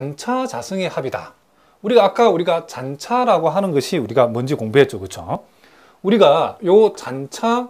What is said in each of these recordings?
잔차 자승의 합이다. 우리가 잔차라고 하는 것이 우리가 뭔지 공부했죠. 그렇죠? 우리가 요 잔차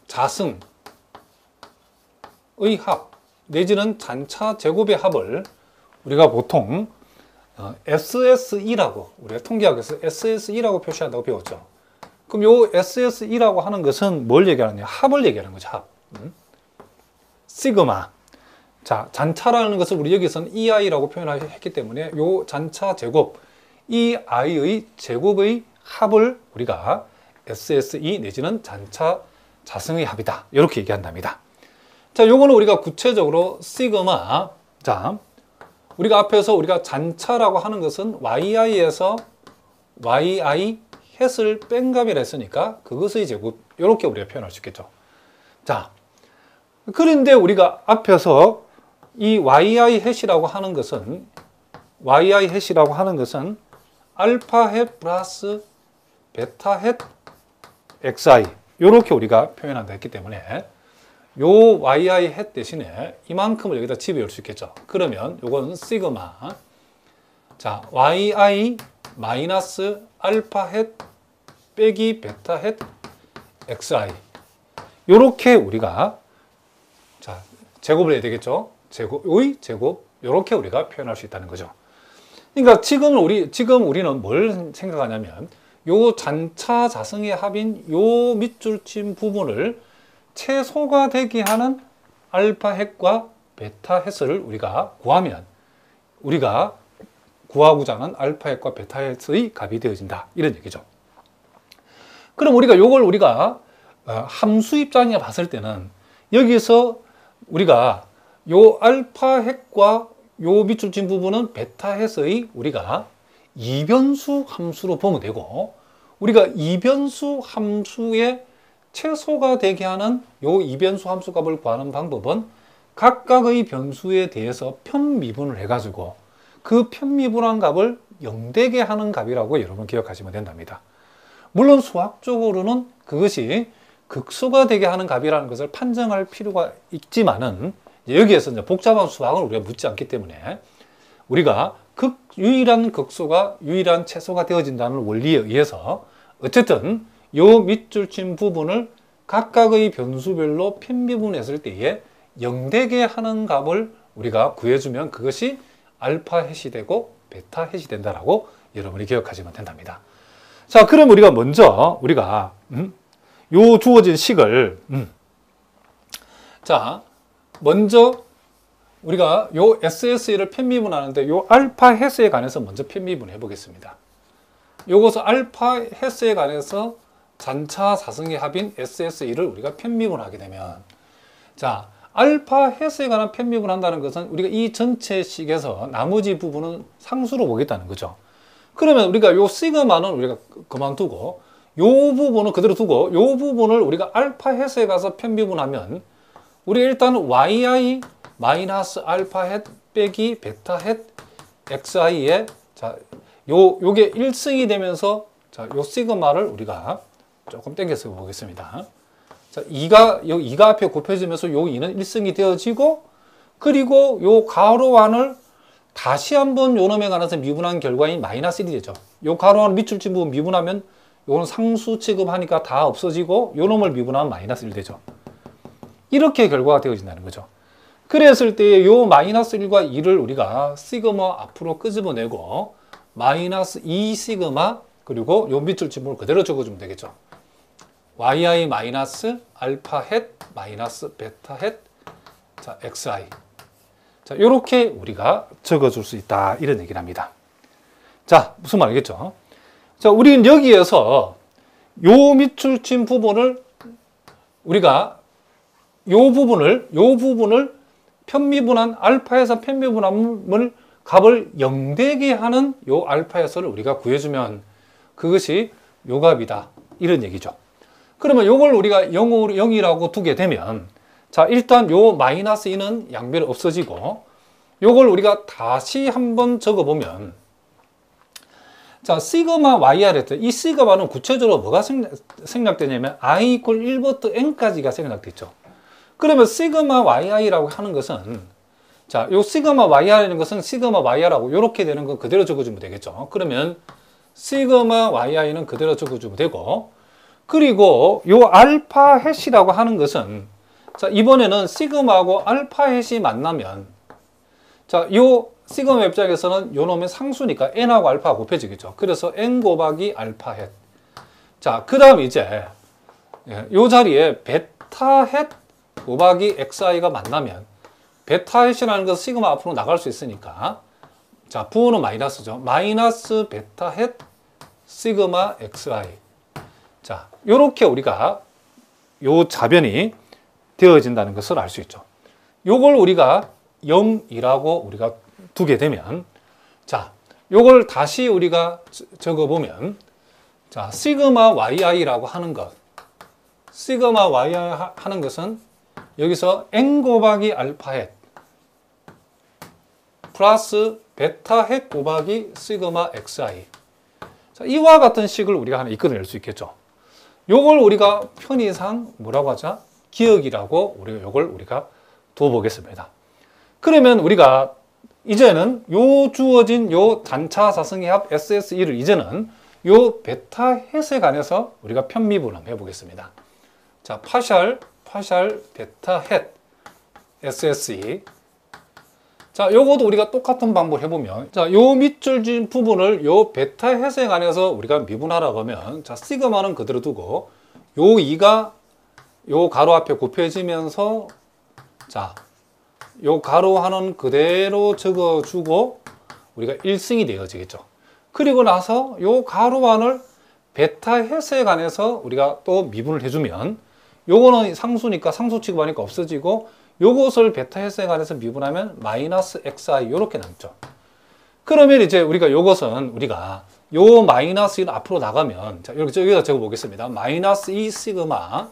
자승의 합 내지는 잔차 제곱의 합을 우리가 보통 SSE라고 우리가 통계학에서 SSE라고 표시한다고 배웠죠. 그럼 요 SSE라고 하는 것은 뭘 얘기하느냐? 합을 얘기하는 거죠. 합. 시그마. 자, 잔차라는 것을 우리 여기서는 EI라고 표현했기 때문에 요 잔차 제곱, EI의 제곱의 합을 우리가 SSE 내지는 잔차 자승의 합이다. 이렇게 얘기한답니다. 자, 요거는 우리가 구체적으로 시그마. 자, 우리가 앞에서 우리가 잔차라고 하는 것은 YI에서 YI 햇을 뺀 값이라 했으니까 그것의 제곱. 이렇게 우리가 표현할 수 있겠죠. 자, 그런데 우리가 앞에서 이 yi 햇이라고 하는 것은 알파 햇 플러스 베타 햇 xi 이렇게 우리가 표현한다 했기 때문에 요 yi 햇 대신에 이만큼을 여기다 집어넣을 수 있겠죠. 그러면 요거는 시그마 자 yi 마이너스 알파 햇 빼기 베타 햇 xi 요렇게 우리가 자 제곱을 해야 되겠죠. 제곱의 제곱 이렇게 우리가 표현할 수 있다는 거죠. 그러니까 지금 우리는 뭘 생각하냐면 요 잔차 자승의 합인 요 밑줄친 부분을 최소가 되게 하는 알파 햇과 베타 햇을 우리가 구하면 우리가 구하고자 하는 알파 햇과 베타 햇의 값이 되어진다 이런 얘기죠. 그럼 우리가 함수 입장에 봤을 때는 여기서 우리가 요 알파 햇과 요 밑줄 친 부분은 베타 햇의 우리가 이변수 함수로 보면 되고 우리가 이변수 함수의 최소가 되게 하는 요 이변수 함수 값을 구하는 방법은 각각의 변수에 대해서 편미분을 해가지고 그 편미분한 값을 0되게 하는 값이라고 여러분 기억하시면 된답니다. 물론 수학적으로는 그것이 극소가 되게 하는 값이라는 것을 판정할 필요가 있지만은 여기에서 이제 복잡한 수학을 우리가 묻지 않기 때문에 우리가 유일한 극소가 유일한 최소가 되어진다는 원리에 의해서 어쨌든 요 밑줄친 부분을 각각의 변수별로 편미분했을 때에 0되게 하는 값을 우리가 구해주면 그것이 알파 햇이 되고 베타 햇이 된다라고 여러분이 기억하시면 된답니다. 자, 그럼 우리가 먼저 요 주어진 식을 자 먼저 우리가 요 SSE를 편미분하는데 요 알파 햇에 관해서 먼저 편미분해 보겠습니다. 요것은 알파 햇에 관해서 잔차 자승의 합인 SSE를 우리가 편미분하게 되면 자 알파 햇에 관한 편미분한다는 것은 우리가 이 전체 식에서 나머지 부분은 상수로 보겠다는 거죠. 그러면 우리가 요 시그마는 우리가 그만두고 요 부분은 그대로 두고 요 부분을 우리가 알파 햇에 가서 편미분하면 우리가 일단 yi 마이너스 알파 햇 빼기 베타 햇 xi에 자 요게 1승이 되면서 자 요 시그마를 우리가 조금 당겨서 보겠습니다. 자 2가 앞에 곱해지면서 요 2는 1승이 되어지고 그리고 요 가로 안을 다시 한번 요 놈에 관해서 미분한 결과인 마이너스 1이 되죠. 요 가로 안 밑줄친 부분 미분하면 요거는 상수 취급하니까 다 없어지고 요 놈을 미분하면 마이너스 1 되죠. 이렇게 결과가 되어진다는 거죠. 그랬을 때 요 마이너스 1과 2를 우리가 시그마 앞으로 끄집어내고 마이너스 2 시그마 그리고 요 밑줄친 부분을 그대로 적어주면 되겠죠. yi 마이너스 알파 햇 마이너스 베타 햇 자 xi 자 요렇게 우리가 적어줄 수 있다 이런 얘기를 합니다. 자 무슨 말이겠죠? 자 우리는 여기에서 요 밑줄친 부분을 우리가 요 부분을 편미분한 알파에서 편미분함을 값을 0되게 하는 요 알파에서를 우리가 구해주면 그것이 요 값이다 이런 얘기죠. 그러면 요걸 우리가 0이라고 두게 되면 자 일단 요 마이너스 2는 양변이 없어지고 요걸 우리가 다시 한번 적어보면 자 시그마 YR 했죠. 이 시그마는 구체적으로 뭐가 생략되냐면 I = 1부터 n까지가 생략됐죠. 그러면 시그마 yi라고 하는 것은 자, 요 시그마 YR이라는 것은 시그마 YR하고 이렇게 되는 거 그대로 적어주면 되겠죠. 그러면 시그마 YI는 그대로 적어주면 되고, 그리고 요 알파 해시라고 하는 것은, 자, 이번에는 시그마하고 알파 해시 만나면, 자, 요 시그마 입장에서는 요 놈의 상수니까 n하고 알파가 곱해지겠죠. 그래서 n 곱하기 알파 헷. 자, 그 다음 이제 요 자리에 베타 헷 곱하기 xi가 만나면, 베타 헷이라는 것은 시그마 앞으로 나갈 수 있으니까, 자, 부호는 마이너스죠. 마이너스 베타 헷 시그마 xi. 자, 요렇게 우리가 요 자변이 되어진다는 것을 알 수 있죠. 요걸 우리가 0이라고 우리가 두게 되면, 자, 요걸 다시 우리가 적어보면, 자, 시그마 yi라고 하는 것, 시그마 yi 하는 것은 여기서 n 곱하기 알파 헷 플러스 베타 헷 곱하기 시그마 xi. 자, 이와 같은 식을 우리가 하나 이끌어낼 수 있겠죠. 요걸 우리가 편의상 뭐라고 하자? 기억이라고 우리가 두어보겠습니다. 그러면 우리가 이제는 요 주어진 요 단차 사성의 합 SSE를 이제는 요 베타 헷에 관해서 우리가 편미분을 해보겠습니다. 자, 파샬 베타 헷 SSE. 자, 요것도 우리가 똑같은 방법을 해보면, 자, 요 밑줄 진 부분을 요 베타 헷에 관해서 우리가 미분하라고 하면, 자, 시그마는 그대로 두고, 요 2가 요 가로 앞에 곱해지면서, 자, 요 가로 하는 그대로 적어주고, 우리가 1승이 되어지겠죠. 그리고 나서 요 가로 안을 베타 헷에 관해서 우리가 또 미분을 해주면, 요거는 상수니까 상수 취급하니까 없어지고, 요것을 베타 헷에 관해서 미분하면 마이너스 xi 요렇게 남죠. 그러면 이제 우리가 요것은 우리가 요 마이너스 1 앞으로 나가면, 자, 이렇게 여기다 적어 보겠습니다. 마이너스 2 시그마,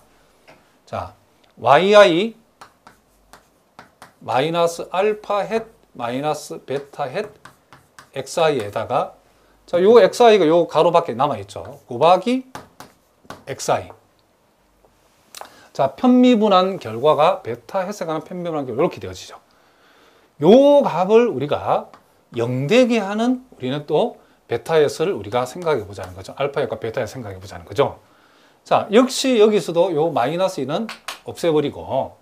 자, yi 마이너스 알파 헷 마이너스 베타 헷 xi에다가, 자, 요 xi가 요 가로 밖에 남아 있죠. 곱하기 xi. 자, 편미분한 결과가 베타 헷에 관한 편미분한 결과 이렇게 되어지죠. 요 값을 우리가 0되게 하는 우리는 또 베타 헷을 우리가 생각해 보자는 거죠. 알파 헷과 베타 헷 생각해 보자는 거죠. 자, 역시 여기서도 요 마이너스 2는 없애버리고,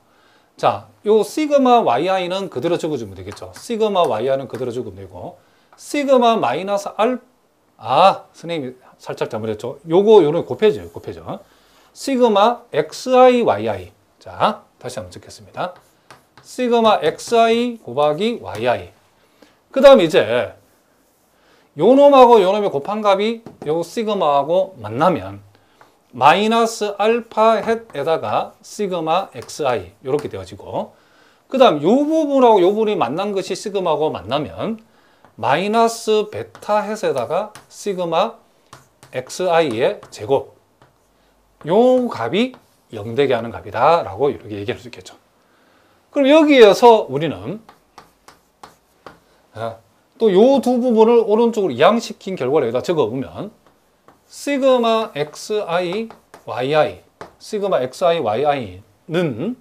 자, 요 시그마 yi는 그대로 적어주면 되겠죠. 시그마 yi는 그대로 적으면 되고, 시그마 마이너스 선생님이 살짝 잘못했죠. 요런 곱해져요. 시그마 xi yi. 자, 다시 한번 적겠습니다. 시그마 xi 곱하기 yi. 그 다음 이제 요 놈하고 요 놈의 곱한 값이 요 시그마하고 만나면 마이너스 알파 헷에다가 시그마 xi 이렇게 되어지고, 그 다음 요 부분하고 요 부분이 만난 것이 시그마하고 만나면 마이너스 베타 헷에다가 시그마 xi의 제곱, 요 값이 0되게 하는 값이다 라고 이렇게 얘기할 수 있겠죠. 그럼 여기에서 우리는 또 요 두 부분을 오른쪽으로 이항시킨 결과를 여기다 적어보면, 시그마 xi yi, 시그마 xi yi는,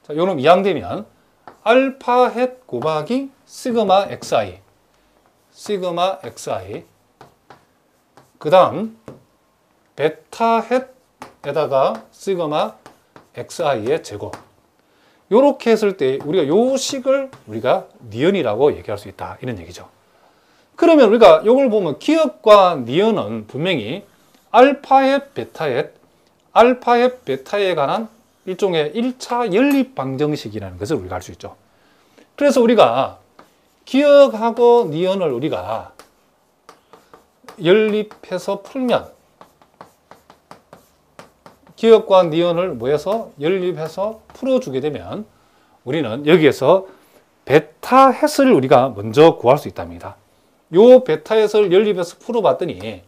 자, 요놈 이항되면 알파 헷 곱하기 시그마 xi, 그 다음 베타 헷에다가 시그마 xi의 제곱. 요렇게 했을 때 우리가 요 식을 우리가 니은이라고 얘기할 수 있다, 이런 얘기죠. 그러면 우리가 요걸 보면 기억과 니은은 분명히 알파 헷, 베타 헷, 알파 헷, 베타에 관한 일종의 1차 연립 방정식이라는 것을 우리가 알 수 있죠. 그래서 우리가 기억하고 니은을 우리가 연립해서 풀면, 기억과 니은을 모여서 연립해서 풀어주게 되면 우리는 여기에서 베타 헷을 우리가 먼저 구할 수 있답니다. 요 베타 헷을 연립해서 풀어봤더니,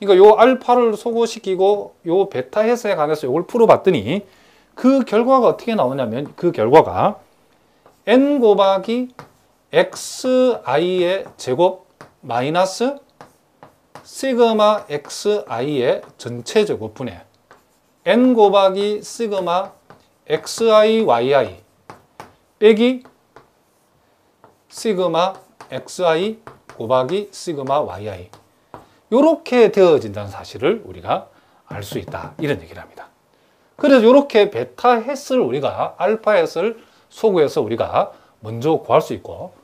그러니까 요 알파를 소거시키고 요 베타 헷에 관해서 요걸 풀어봤더니 그 결과가 어떻게 나오냐면, 그 결과가 n 곱하기 xi의 제곱 마이너스 시그마 xi의 전체 제곱분의 n 곱하기 시그마 xi yi 빼기 시그마 xi 곱하기 시그마 yi 이렇게 되어진다는 사실을 우리가 알 수 있다. 이런 얘기를 합니다. 그래서 이렇게 베타 햇을 우리가 알파 햇을 소구해서 우리가 먼저 구할 수 있고,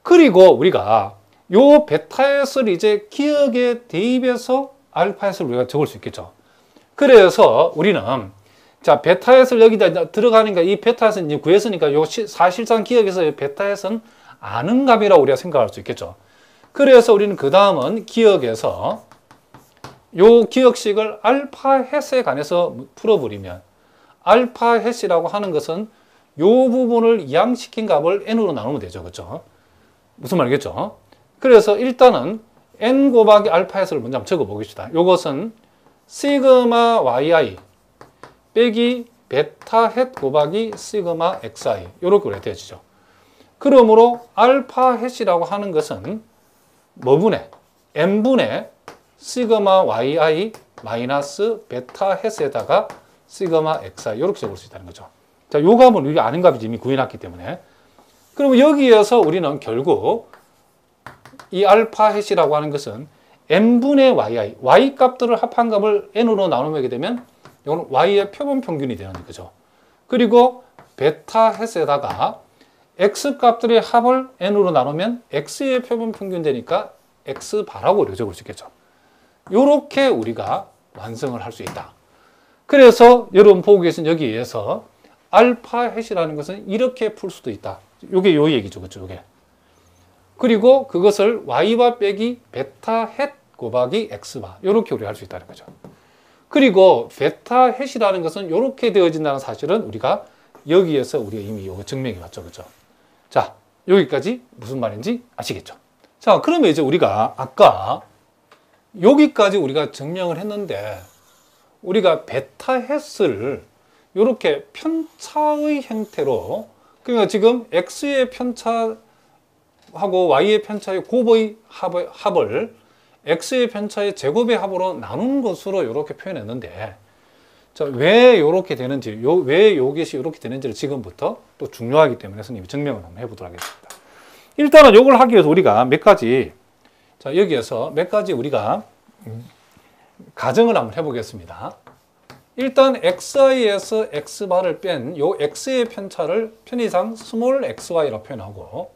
그리고 우리가 요 베타 햇을 이제 기억에 대입해서 알파 햇을 우리가 적을 수 있겠죠. 그래서 우리는 자 베타 햇을 여기다 들어가니까 이 베타 햇은 이제 구했으니까 요 사실상 기억에서 베타 햇은 아는 값이라고 우리가 생각할 수 있겠죠. 그래서 우리는 그 다음은 기억에서 요 기억식을 알파 햇에 관해서 풀어버리면 알파 햇이라고 하는 것은 요 부분을 이항시킨 값을 n으로 나누면 되죠. 그렇죠? 무슨 말이겠죠? 그래서 일단은 n 곱하기 알파 햇을 먼저 한번 적어 보겠습니다. 요것은 시그마 yi 빼기 베타 햇 곱하기 시그마 xi 이렇게 우리가 되어지죠. 그러므로 알파 햇이라고 하는 것은 뭐분의 n분의 시그마 yi 마이너스 베타 햇에다가 시그마 xi 이렇게 적을 수 있다는 거죠. 자, 요 값은 우리가 아는 값이 이미 구해놨기 때문에, 그러면 여기에서 우리는 결국 이 알파 햇이라고 하는 것은 n분의 yi, y 값들을 합한 값을 n으로 나누게 되면 이거는 y의 표본 평균이 되는 거죠. 그리고 베타 햇에다가 x 값들의 합을 n으로 나누면 x의 표본 평균 되니까 x바라고 이렇게 적을 수 있겠죠. 이렇게 우리가 완성을 할 수 있다. 그래서 여러분 보고 계신 여기에서 알파 햇이라는 것은 이렇게 풀 수도 있다. 요게 요 얘기죠. 그렇죠? 요게. 그리고 그것을 y바 빼기 베타 햇 곱하기 x바 이렇게 우리가 할 수 있다는 거죠. 그리고 베타 햇이라는 것은 이렇게 되어진다는 사실은 우리가 여기에서 우리가 이미 요거 증명해 왔죠. 그렇죠? 자, 여기까지 무슨 말인지 아시겠죠? 자, 그러면 이제 우리가 아까 여기까지 우리가 증명을 했는데 우리가 베타 햇을 이렇게 편차의 형태로, 그러니까 지금 x의 편차하고 y의 편차의 곱의 합을 x의 편차의 제곱의 합으로 나눈 것으로 이렇게 표현했는데, 자, 왜 이렇게 되는지, 왜 요것이 이렇게 되는지를 지금부터 또 중요하기 때문에 선생님이 증명을 한번 해보도록 하겠습니다. 일단은 이걸 하기 위해서 우리가 몇 가지, 자, 여기에서 몇 가지 우리가 가정을 한번 해보겠습니다. 일단 xi에서 x바를 뺀 요 x의 편차를 편의상 스몰 xy라고 표현하고,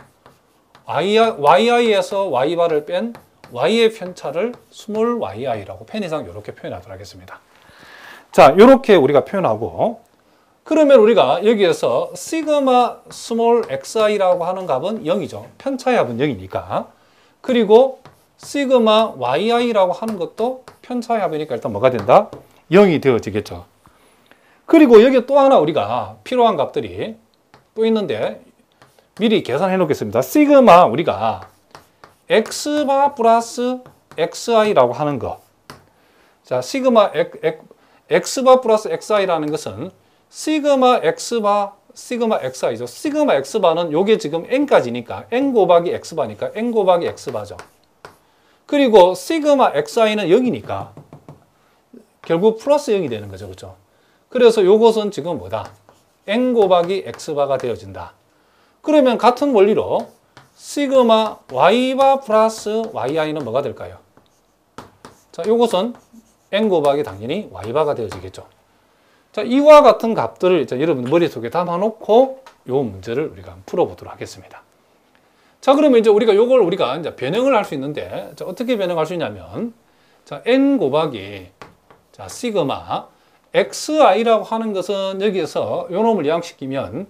yi에서 y바를 뺀 y의 편차를 스몰 yi라고 편의상 이렇게 표현하도록 하겠습니다. 자, 이렇게 우리가 표현하고, 그러면 우리가 여기에서 시그마 스몰 xi라고 하는 값은 0이죠. 편차의 합은 0이니까. 그리고 시그마 yi라고 하는 것도 편차의 합이니까 일단 뭐가 된다? 0이 되어지겠죠. 그리고 여기에 또 하나 우리가 필요한 값들이 또 있는데 미리 계산해 놓겠습니다. 시그마 우리가 x바 플러스 xi라고 하는 거. 자, 시그마 x바 플러스 xi라는 것은 시그마 x바 시그마 xi죠. 시그마 x바는 요게 지금 n까지니까 n 곱하기 x바니까 n 곱하기 x바죠. 그리고 시그마 xi는 0이니까 결국 플러스 0이 되는 거죠. 그렇죠? 그래서 요것은 지금 뭐다? n 곱하기 x바가 되어진다. 그러면 같은 원리로 시그마 y바 플러스 yi는 뭐가 될까요? 자, 요것은 n 곱하기 당연히 y바가 되어지겠죠. 자, 이와 같은 값들을 이제 여러분 머릿속에 담아놓고 요 문제를 우리가 한번 풀어보도록 하겠습니다. 자, 그러면 이제 우리가 요걸 우리가 이제 변형을 할 수 있는데, 자, 어떻게 변형할 수 있냐면, 자, n 곱하기, 자, 시그마, xi라고 하는 것은 여기에서 요 놈을 이항시키면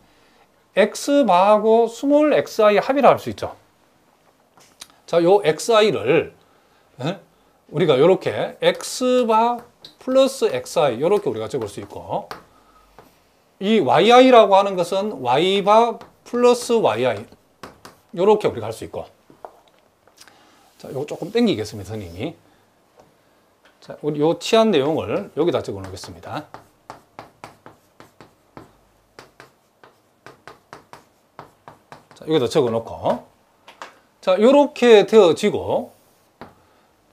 x바하고 스몰 xi 합이라 할 수 있죠. 자, 요 xi를 우리가 요렇게 x바 플러스 xi 요렇게 우리가 적을 수 있고, 이 yi라고 하는 것은 y바 플러스 yi 요렇게 우리가 할 수 있고. 자, 요거 조금 땡기겠습니다, 선생님이. 자, 우리 요 취한 내용을 여기다 적어 놓겠습니다. 자, 여기다 적어 놓고. 자, 요렇게 되어지고,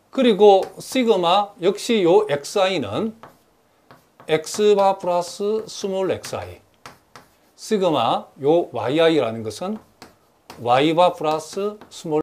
그리고 시그마 역시 요 xi는 x바 플러스 스몰 xi. 시그마 요 yi라는 것은 y바 플러스 스몰